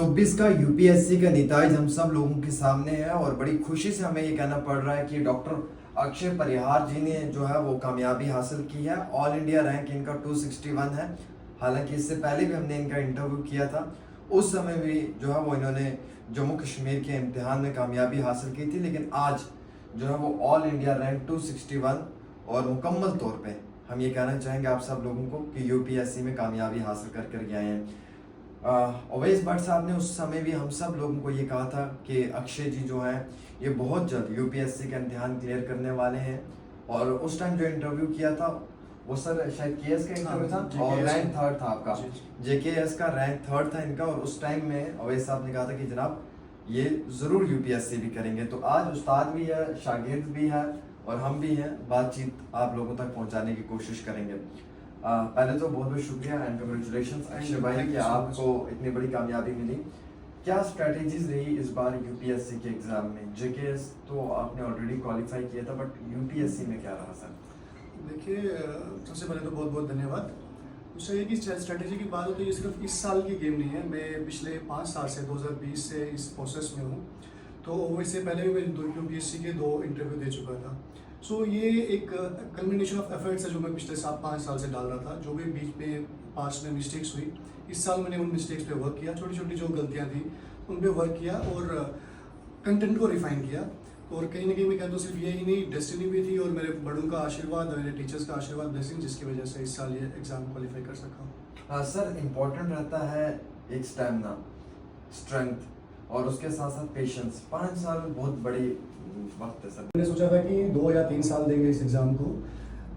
2024 का यूपीएससी का नतीजा हम सब लोगों के सामने है और बड़ी खुशी से हमें ये कहना पड़ रहा है कि डॉक्टर अक्षय परिहार जी ने जो है वो कामयाबी हासिल की है। ऑल इंडिया रैंक इनका 261 है। हालांकि इससे पहले भी हमने इनका इंटरव्यू किया था, उस समय भी जो है वो इन्होंने जम्मू कश्मीर के इम्तिहान में कामयाबी हासिल की थी, लेकिन आज जो है वो ऑल इंडिया रैंक 261 और मुकम्मल तौर पे हम ये कहना चाहेंगे आप सब लोगों को कि यूपीएससी में कामयाबी हासिल कर कर आए हैं। अवैस भट्ट साहब ने उस समय भी हम सब लोगों को ये कहा था कि अक्षय जी जो हैं ये बहुत जल्द यूपीएससी का इम्तिहान क्लियर करने वाले हैं। और उस टाइम जो इंटरव्यू किया था वो सर शायद केएस का इंटरव्यू था और रैंक थर्ड था आपका, जेकेएस का रैंक थर्ड था इनका। और उस टाइम में अवैस साहब ने कहा था कि जनाब ये ज़रूर यूपीएससी भी करेंगे। तो आज उस्ताद भी है, शागिर्द भी है और हम भी हैं, बातचीत आप लोगों तक पहुंचाने की कोशिश करेंगे। पहले तो बहुत बहुत शुक्रिया एंड कंग्रेचुलेशन अक्षय भाई कि आपको इतनी बड़ी कामयाबी मिली। क्या स्ट्रेटेजीज रही इस बार यूपीएससी के एग्जाम में? जेकेएस तो आपने ऑलरेडी क्वालिफाई किया था, बट यूपीएससी में क्या रहा सर? देखिए, सबसे पहले तो बहुत बहुत धन्यवाद। दूसरा ये कि स्ट्रेटेजी की बात हो तो ये सिर्फ इस साल की गेम नहीं है। मैं पिछले 5 साल से 2020 से इस प्रोसेस में हूँ। तो इससे पहले भी मैं यूपीएससी के 2 इंटरव्यू दे चुका था। सो ये एक कल्मिनेशन ऑफ एफर्ट्स है जो मैं पिछले 7-5 साल से डाल रहा था। जो भी बीच में पास्ट में मिस्टेक्स हुई, इस साल मैंने उन मिस्टेक्स पे वर्क किया, छोटी छोटी जो गलतियाँ थी उन पे वर्क किया और कंटेंट को रिफाइन किया। और कहीं ना कहीं मैं कहता हूँ सिर्फ यही नहीं, डेस्टिनी भी थी और मेरे बड़ों का आशीर्वाद, मेरे टीचर्स का आशीर्वाद, ब्लेसिंग, जिसकी वजह से इस साल ये एग्ज़ाम क्वालिफाई कर सका हूँ। सर इम्पोर्टेंट रहता है एक स्टैमिना, स्ट्रेंथ और उसके साथ साथ पेशेंस। 5 साल बहुत बड़ी वक्त है सर। मैंने सोचा था कि 2 या 3 साल देंगे इस एग्ज़ाम को,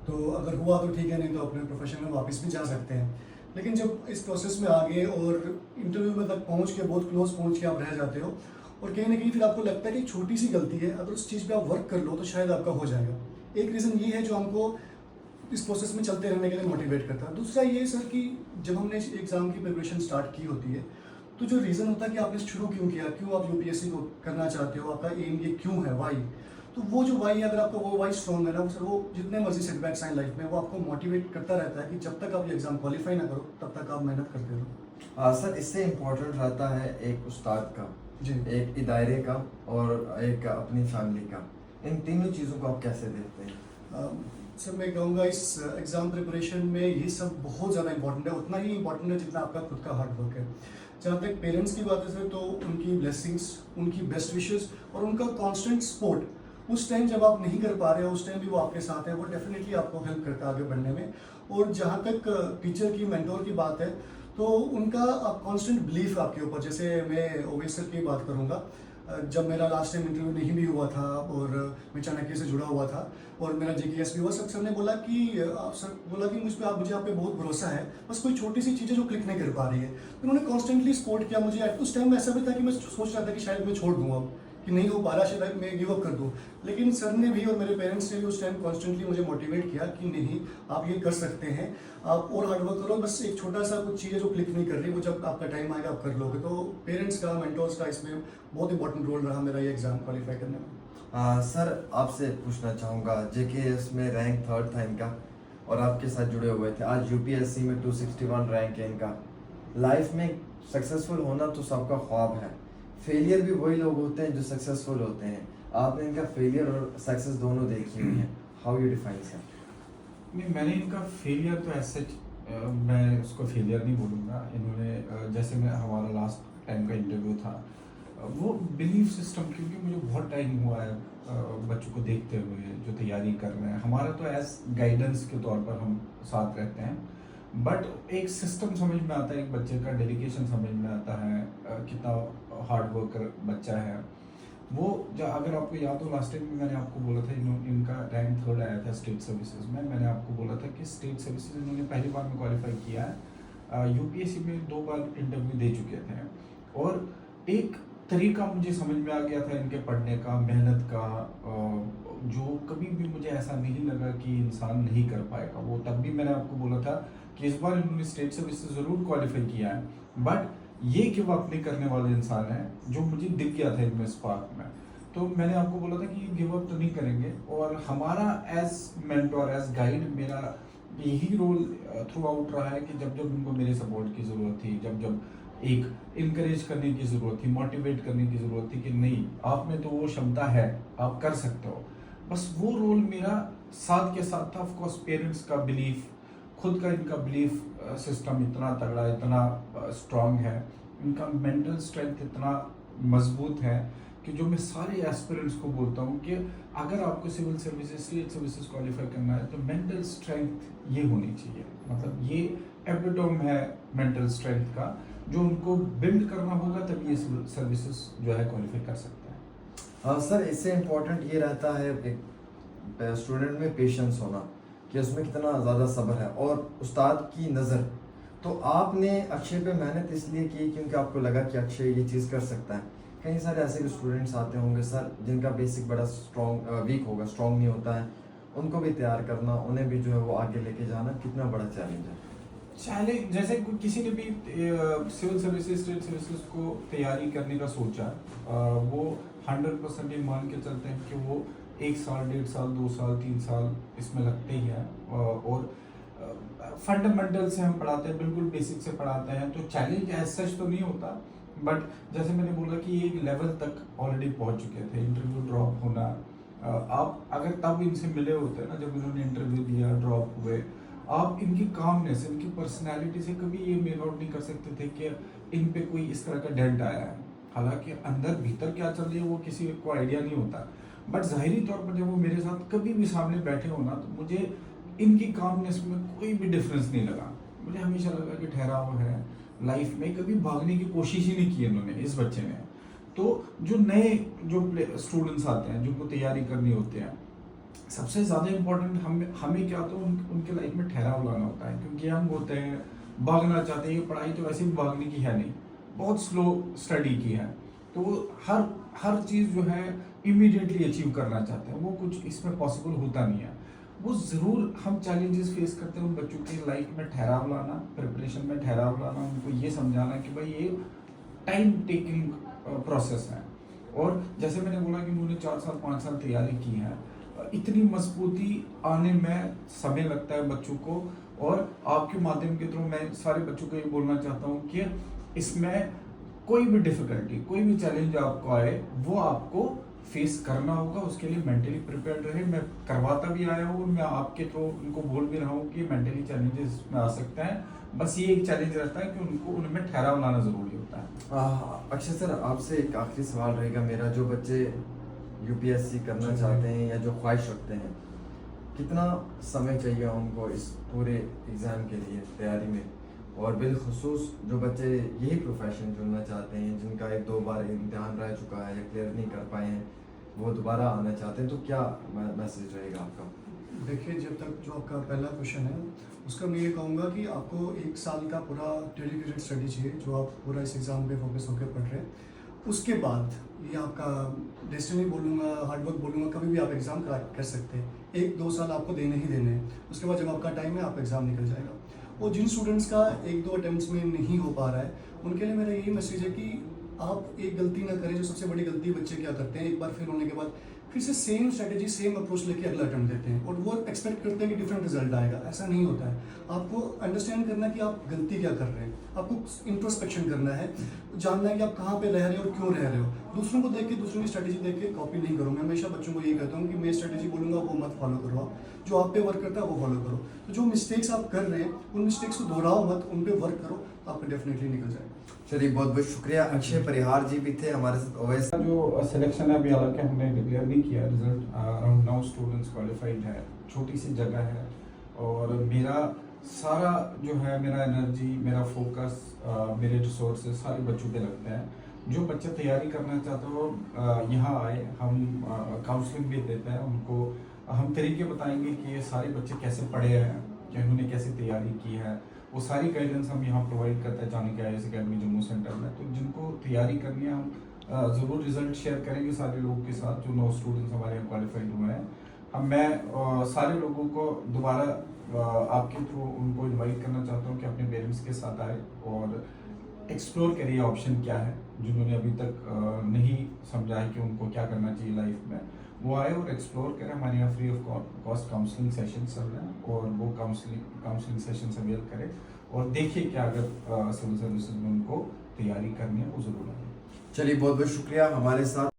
तो अगर हुआ तो ठीक है, नहीं तो अपने प्रोफेशन में वापस भी जा सकते हैं। लेकिन जब इस प्रोसेस में आगे और इंटरव्यू में तक पहुंच के, बहुत क्लोज पहुंच के आप रह जाते हो और कहीं ना कहीं फिर आपको लगता है कि छोटी सी गलती है, अगर उस चीज़ पे आप वर्क कर लो तो शायद आपका हो जाएगा। एक रीज़न ये है जो हमको इस प्रोसेस में चलते रहने के लिए मोटिवेट करता है। दूसरा ये सर कि जब हमने इस एग्ज़ाम की प्रिपरेशन स्टार्ट की होती है तो जो रीज़न होता है कि आपने शुरू क्यों किया, क्यों आप यूपीएससी को करना चाहते हो, आपका एम ये क्यों है, वाई। तो वो जो वाई, अगर आपका वो वाई स्ट्रॉन्ग है ना सर, वो जितने मर्जी सेटबैक्स आए लाइफ में वो आपको मोटिवेट करता रहता है कि जब तक आप ये एग्ज़ाम क्वालिफाई ना करो तब तक आप मेहनत करते रहो। सर इससे इम्पोर्टेंट रहता है एक उस्ताद का जी, एक इदारे का और एक अपनी फैमिली का। इन तीनों चीज़ों को आप कैसे देखते हैं? सर मैं कहूँगा इस एग्ज़ाम प्रिपरेशन में ये सब बहुत ज़्यादा इंपॉर्टेंट है, उतना ही इंपॉर्टेंट है जितना आपका खुद का हार्ड वर्क है। जहाँ तक पेरेंट्स की बात है सर, तो उनकी ब्लेसिंग्स, उनकी बेस्ट विशेस और उनका कांस्टेंट सपोर्ट उस टाइम जब आप नहीं कर पा रहे हो उस टाइम भी वो आपके साथ है, वो डेफिनेटली आपको हेल्प करता है आगे बढ़ने में। और जहाँ तक टीचर की, मेंटोर की बात है, तो उनका कांस्टेंट बिलीफ आपके ऊपर। जैसे मैं ओवैस सर की बात करूँगा, जब मेरा लास्ट टाइम इंटरव्यू नहीं भी हुआ था और मैं चाणक्य से जुड़ा हुआ था और मेरा जेकेएस भी हुआ, सर ने बोला कि सर बोला कि मुझे आप पे बहुत भरोसा है, बस कोई छोटी सी चीज़ है जो क्लिक नहीं कर पा रही है। तो उन्होंने कॉन्स्टेंटली सपोर्ट किया मुझे। उस टाइम में ऐसा भी था कि मैं सोच रहा था कि शायद मैं छोड़ दूँ अब, कि नहीं हो पा रहा, शायद मैं गिव अप कर दूँ। लेकिन सर ने भी और मेरे पेरेंट्स ने भी उस टाइम कॉन्स्टेंटली मुझे मोटिवेट किया कि नहीं, आप ये कर सकते हैं, आप और हार्डवर्क करो, बस एक छोटा सा कुछ चीज़ है जो क्लिक नहीं कर रही, वो जब आपका टाइम आएगा आप कर लोगे। तो पेरेंट्स का, मेंटोर्स का इसमें बहुत इंपॉर्टेंट रोल रहा मेरा ये एग्ज़ाम क्वालिफाई करने में। सर आपसे पूछना चाहूँगा, जेकेएस में रैंक थर्ड था इनका और आपके साथ जुड़े हुए थे, आज यूपीएससी में 261 रैंक है इनका। लाइफ में सक्सेसफुल होना तो सबका ख्वाब है, फेलियर भी वही लोग होते हैं जो सक्सेसफुल होते हैं। आपने इनका फेलियर और सक्सेस दोनों देखी हुई है, हाउ यू डिफाइन सर? नहीं, मैंने इनका फेलियर तो ऐसे मैं उसको फेलियर नहीं बोलूँगा। इन्होंने जैसे मैं हमारा लास्ट टाइम का इंटरव्यू था, वो बिलीफ सिस्टम, क्योंकि मुझे बहुत टाइम हुआ है बच्चों को देखते हुए जो तैयारी कर रहे हैं, हमारा तो एज गाइडेंस के तौर पर हम साथ रहते हैं, बट एक सिस्टम समझ में आता है, एक बच्चे का डेडिकेशन समझ में आता है, कितना हार्ड वर्कर बच्चा है वो। जो अगर आपको याद हो, लास्ट टाइम में मैंने आपको बोला था इनका रैंक थर्ड आया था स्टेट सर्विसेज में। मैंने आपको बोला था कि स्टेट सर्विसेज इन्होंने पहली बार में क्वालिफाई किया है, यूपीएससी में 2 बार इंटरव्यू दे चुके थे और एक तरीका मुझे समझ में आ गया था इनके पढ़ने का, मेहनत का, जो कभी भी मुझे ऐसा नहीं लगा कि इंसान नहीं कर पाएगा। वो तब भी मैंने आपको बोला था कि इस बार इन्होंने स्टेट सर्विसेज ज़रूर क्वालिफाई किया है, बट ये गिव अप नहीं करने वाले इंसान हैं, जो मुझे दिख गया था इनमें स्पार्क में। तो मैंने आपको बोला था कि गिव अप तो नहीं करेंगे और हमारा एज मेंटोर, एज गाइड, मेरा यही रोल थ्रू आउट रहा है कि जब जब उनको मेरे सपोर्ट की ज़रूरत थी, जब जब एक इनकरेज करने की ज़रूरत थी, मोटिवेट करने की ज़रूरत थी कि नहीं, आप में तो वो क्षमता है, आप कर सकते हो। बस वो रोल मेरा साथ के साथ था। ऑफ कोर्स पेरेंट्स का बिलीफ, खुद का इनका बिलीफ सिस्टम इतना तगड़ा, इतना स्ट्रांग है, इनका मेंटल स्ट्रेंथ इतना मजबूत है कि जो मैं सारे एस्पिरेंट्स को बोलता हूँ कि अगर आपको civil services, state services qualify करना है तो मेंटल स्ट्रेंथ ये होनी चाहिए। मतलब ये एपिटोम है मेंटल स्ट्रेंथ का, जो उनको बिल्ड करना होगा तभी ये सिविल सर्विसेज जो है क्वालिफाई कर सकता है। सर इससे इम्पोर्टेंट ये रहता है एक स्टूडेंट में पेशेंस होना, कि उसमें कितना ज़्यादा सब्र है और उस्ताद की नज़र। तो आपने अक्षय पे मेहनत इसलिए की क्योंकि आपको लगा कि अक्षय ये चीज़ कर सकता है। कई सारे ऐसे भी स्टूडेंट्स आते होंगे सर जिनका बेसिक बड़ा वीक होगा, स्ट्रॉन्ग नहीं होता है, उनको भी तैयार करना, उन्हें भी जो है वो आगे लेके जाना कितना बड़ा चैलेंज है। चैलेंज जैसे किसी ने भी सिविल सर्विसेज, स्टेट सर्विसेज को तैयारी करने का सोचा, वो 100% ये मान के चलते हैं कि वो 1 साल, 1.5 साल, 2 साल, 3 साल इसमें लगते ही हैं। और फंडामेंटल से हम पढ़ाते हैं, बिल्कुल बेसिक से पढ़ाते हैं, तो चैलेंज एज सच तो नहीं होता। बट जैसे मैंने बोला कि ये एक लेवल तक ऑलरेडी पहुंच चुके थे, इंटरव्यू ड्रॉप होना, आप अगर तब इनसे मिले होते ना, जब इन्होंने इंटरव्यू दिया, ड्रॉप हुए, आप इनकी कामनेस, इनकी पर्सनैलिटी से कभी ये मेक आउट नहीं कर सकते थे कि इन पे कोई इस तरह का डेंट आया है। हालांकि अंदर भीतर क्या चल रही है वो किसी को आइडिया नहीं होता, बट ज़ाहिरी तौर पर जब वो मेरे साथ कभी भी सामने बैठे हो ना, तो मुझे इनकी कामनेस में कोई भी डिफरेंस नहीं लगा। मुझे हमेशा लगा कि ठहराव है, लाइफ में कभी भागने की कोशिश ही नहीं की इन्होंने, इस बच्चे ने। तो जो नए जो स्टूडेंट्स आते हैं, जिनको तैयारी करनी होती है, सबसे ज़्यादा इम्पोर्टेंट हमें क्या होता है, उनके लाइफ में ठहराव लाना होता है, क्योंकि हम होते हैं, भागना चाहते हैं। ये पढ़ाई तो वैसे भी भागने की है नहीं, बहुत स्लो स्टडी की है, तो वो हर चीज़ जो है इमीडिएटली अचीव करना चाहते हैं, वो कुछ इसमें पॉसिबल होता नहीं है। वो ज़रूर हम चैलेंजेस फेस करते हैं उन बच्चों की लाइफ में ठहराव लाना, प्रिपरेशन में ठहराव लाना, उनको ये समझाना कि भाई ये टाइम टेकिंग प्रोसेस है। और जैसे मैंने बोला कि उन्होंने 4 साल 5 साल तैयारी की है, इतनी मजबूती आने में समय लगता है बच्चों को। और आपके माध्यम के थ्रू मैं सारे बच्चों को ये बोलना चाहता हूँ कि इसमें कोई भी डिफिकल्टी, कोई भी चैलेंज आपको आए, वो आपको फेस करना होगा, उसके लिए मेंटली प्रिपेयर्ड रहे। मैं करवाता भी आया हूँ, मैं आपके थ्रू उनको बोल भी रहा हूँ कि मेंटली चैलेंजेस में आ सकते हैं, बस ये एक चैलेंज रहता है कि उनको उनमें ठहराव लाना ज़रूरी होता है। अक्षय सर आपसे एक आखिरी सवाल रहेगा मेरा, जो बच्चे यूपीएससी करना चाहते हैं या जो ख्वाहिश रखते हैं, कितना समय चाहिए उनको इस पूरे एग्ज़ाम के लिए तैयारी में, और बिलखुसूस जो बच्चे यही प्रोफेशन चुनना चाहते हैं, जिनका 1-2 बार इम्तिहान रह चुका है या क्लियर नहीं कर पाए हैं, वो दोबारा आना चाहते हैं, तो क्या मैसेज रहेगा आपका? देखिए, जब तक जो आपका पहला क्वेश्चन है उसका मैं ये कहूँगा कि आपको 1 साल का पूरा डेडिकेटेड स्टडी चाहिए, जो आप पूरा इस एग्ज़ाम पे फोकस होकर पढ़ रहे हैं। उसके बाद ये आपका डेस्टिनी बोलूँगा, हार्डवर्क बोलूँगा, कभी भी आप एग्ज़ाम क्रैक कर सकते हैं। 1-2 साल आपको देने ही देने हैं, उसके बाद जब आपका टाइम है, आप एग्ज़ाम निकल जाएगा। और जिन स्टूडेंट्स का 1-2 अटैम्प्ट्स में नहीं हो पा रहा है, उनके लिए मेरा यही मैसेज है कि आप एक गलती ना करें, जो सबसे बड़ी गलती बच्चे क्या करते हैं, एक बार फेल होने के बाद फिर से सेम स्ट्रेटेजी, सेम अप्रोच लेके अगला अटेम्प्ट देते हैं और वो एक्सपेक्ट करते हैं कि डिफरेंट रिजल्ट आएगा। ऐसा नहीं होता है। आपको अंडरस्टैंड करना है कि आप गलती क्या कर रहे हैं, आपको इंट्रोस्पेक्शन करना है, जानना है कि आप कहाँ पे रह रहे हो और क्यों रह रहे हो। दूसरों को देख के, दूसरों की स्ट्रेटेजी देख के कॉपी नहीं करो। मैं हमेशा बच्चों को यही कहता हूँ कि मैं स्ट्रेटेजी बोलूँगा वो मत फॉलो करो, आप जो आप पे वर्क करता है वो फॉलो करो। तो जो मिस्टेक्स आप कर रहे हैं उन मिस्टेक्स को दोहराओ मत, उन पे वर्क करो, तो आपको डेफिनेटली निकल जाएगा। चलिए, बहुत बहुत शुक्रिया। अक्षय परिहार जी भी थे हमारे साथ। ओवैसी जो सिलेक्शन है अभी हालांकि हमने डिक्लेयर नहीं किया रिजल्ट, अराउंड 9 स्टूडेंट्स क्वालिफाइड है, छोटी सी जगह है, और मेरा सारा जो है, मेरा एनर्जी, मेरा फोकस, मेरे रिसोर्सेज सारे बच्चों पे लगते हैं। जो बच्चे तैयारी करना चाहते हो यहाँ आए, हम काउंसलिंग भी देते हैं उनको, हम तरीके बताएंगे कि ये सारे बच्चे कैसे पढ़े हैं, कि उन्होंने कैसे तैयारी की है, वो सारी गाइडेंस हम यहाँ प्रोवाइड करते हैं जाने के IAS अकेडमी जम्मू सेंटर में। तो जिनको तैयारी करनी है, हम ज़रूर रिजल्ट शेयर करेंगे सारे लोगों के साथ, जो 9 स्टूडेंट्स हमारे यहाँ क्वालिफाइड हुए हैं। मैं सारे लोगों को दोबारा आपके थ्रू उनको इनवाइट करना चाहता हूँ कि अपने पेरेंट्स के साथ आए और एक्सप्लोर करिए ऑप्शन क्या है, जिन्होंने अभी तक नहीं समझा है कि उनको क्या करना चाहिए लाइफ में, वो आए और एक्सप्लोर करें। हमारे यहाँ free of cost counselling session चल रहे हैं, और वो काउंसलिंग सेशन अवेल करें और देखिए क्या अगर सिविल सर्विसेज में उनको तैयारी करनी है वो ज़रूर आए। चलिए बहुत बहुत शुक्रिया हमारे साथ